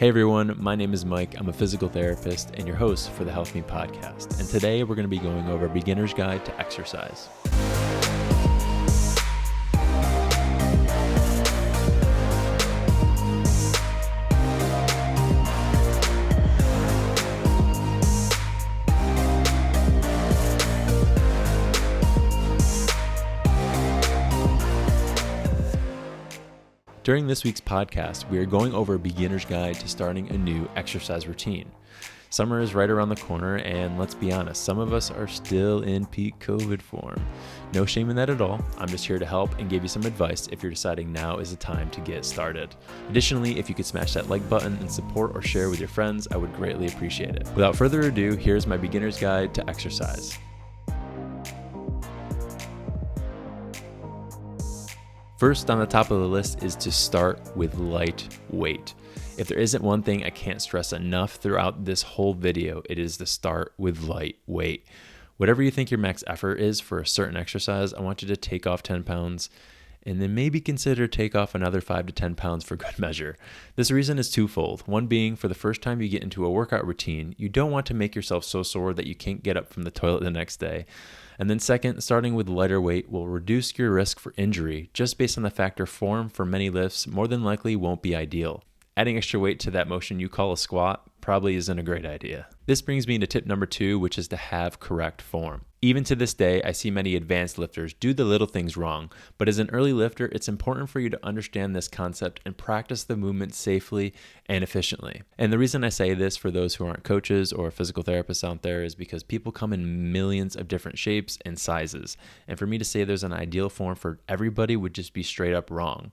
Hey everyone, my name is Mike. I'm a physical therapist and your host for the Health Me podcast. And today we're going to be going over a beginner's guide to exercise. During this week's podcast, we are going over a beginner's guide to starting a new exercise routine. Summer is right around the corner, and let's be honest, some of us are still in peak COVID form. No shame in that at all. I'm just here to help and give you some advice if you're deciding now is the time to get started. Additionally, if you could smash that like button and support or share with your friends, I would greatly appreciate it. Without further ado, here's my beginner's guide to exercise. First on the top of the list is to start with light weight. If there isn't one thing I can't stress enough throughout this whole video, it is to start with light weight. Whatever you think your max effort is for a certain exercise, I want you to take off 10 pounds and then maybe consider take off another 5 to 10 pounds for good measure. This reason is twofold. One being, for the first time you get into a workout routine, you don't want to make yourself so sore that you can't get up from the toilet the next day. And then second, starting with lighter weight will reduce your risk for injury just based on the factor form for many lifts more than likely won't be ideal. Adding extra weight to that motion you call a squat probably isn't a great idea. This brings me to tip number 2, which is to have correct form. Even to this day, I see many advanced lifters do the little things wrong, but as an early lifter, it's important for you to understand this concept and practice the movement safely and efficiently. And the reason I say this for those who aren't coaches or physical therapists out there is because people come in millions of different shapes and sizes. And for me to say there's an ideal form for everybody would just be straight up wrong.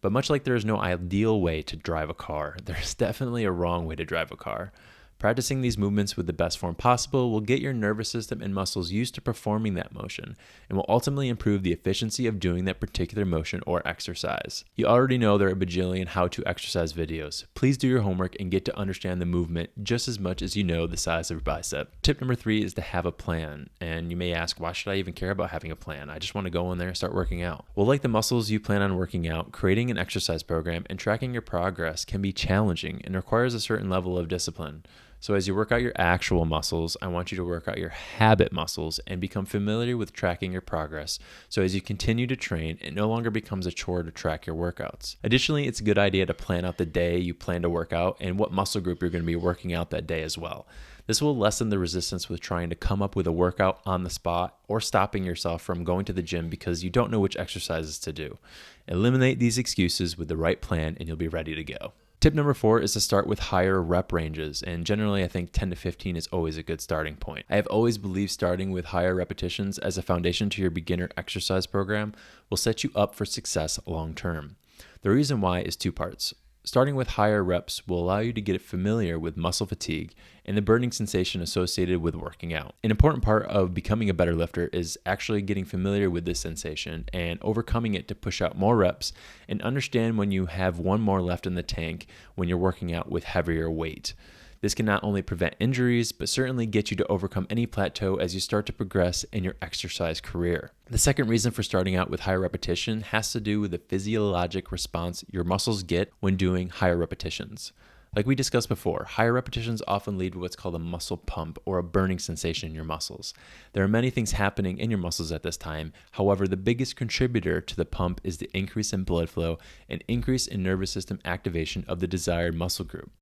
But much like there is no ideal way to drive a car, there's definitely a wrong way to drive a car. Practicing these movements with the best form possible will get your nervous system and muscles used to performing that motion and will ultimately improve the efficiency of doing that particular motion or exercise. You already know there are a bajillion how-to exercise videos. Please do your homework and get to understand the movement just as much as you know the size of your bicep. Tip number 3 is to have a plan. And you may ask, why should I even care about having a plan? I just want to go in there and start working out. Well, like the muscles you plan on working out, creating an exercise program and tracking your progress can be challenging and requires a certain level of discipline. So as you work out your actual muscles, I want you to work out your habit muscles and become familiar with tracking your progress. So as you continue to train, it no longer becomes a chore to track your workouts. Additionally, it's a good idea to plan out the day you plan to work out and what muscle group you're going to be working out that day as well. This will lessen the resistance with trying to come up with a workout on the spot or stopping yourself from going to the gym because you don't know which exercises to do. Eliminate these excuses with the right plan and you'll be ready to go. Tip number 4 is to start with higher rep ranges, and generally I think 10 to 15 is always a good starting point. I have always believed starting with higher repetitions as a foundation to your beginner exercise program will set you up for success long term. The reason why is 2 parts. Starting with higher reps will allow you to get familiar with muscle fatigue and the burning sensation associated with working out. An important part of becoming a better lifter is actually getting familiar with this sensation and overcoming it to push out more reps and understand when you have one more left in the tank when you're working out with heavier weight. This can not only prevent injuries, but certainly get you to overcome any plateau as you start to progress in your exercise career. The second reason for starting out with higher repetition has to do with the physiologic response your muscles get when doing higher repetitions. Like we discussed before, higher repetitions often lead to what's called a muscle pump or a burning sensation in your muscles. There are many things happening in your muscles at this time. However, the biggest contributor to the pump is the increase in blood flow and increase in nervous system activation of the desired muscle group.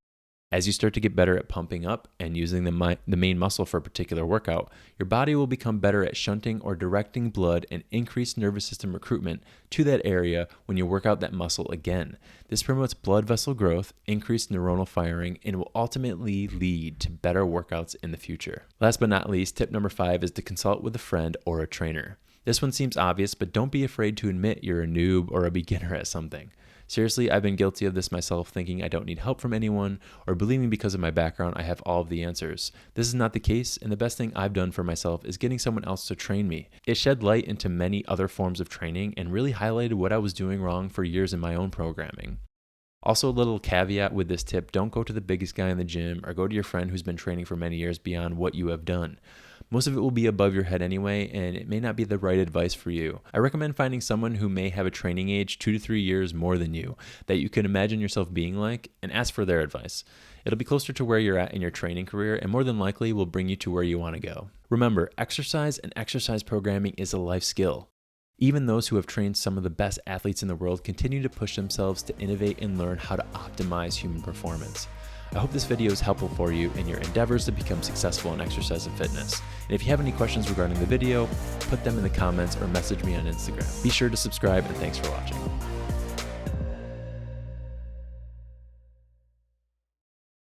As you start to get better at pumping up and using the main muscle for a particular workout, your body will become better at shunting or directing blood and increase nervous system recruitment to that area when you work out that muscle again. This promotes blood vessel growth, increased neuronal firing, and will ultimately lead to better workouts in the future. Last but not least, tip number 5 is to consult with a friend or a trainer. This one seems obvious, but don't be afraid to admit you're a noob or a beginner at something. Seriously, I've been guilty of this myself, thinking I don't need help from anyone or believing because of my background I have all of the answers. This is not the case, and the best thing I've done for myself is getting someone else to train me. It shed light into many other forms of training and really highlighted what I was doing wrong for years in my own programming. Also, a little caveat with this tip, don't go to the biggest guy in the gym or go to your friend who's been training for many years beyond what you have done. Most of it will be above your head anyway, and it may not be the right advice for you. I recommend finding someone who may have a training age 2 to 3 years more than you, that you can imagine yourself being like, and ask for their advice. It'll be closer to where you're at in your training career, and more than likely will bring you to where you want to go. Remember, exercise and exercise programming is a life skill. Even those who have trained some of the best athletes in the world continue to push themselves to innovate and learn how to optimize human performance. I hope this video is helpful for you in your endeavors to become successful in exercise and fitness. And if you have any questions regarding the video, put them in the comments or message me on Instagram. Be sure to subscribe, and thanks for watching.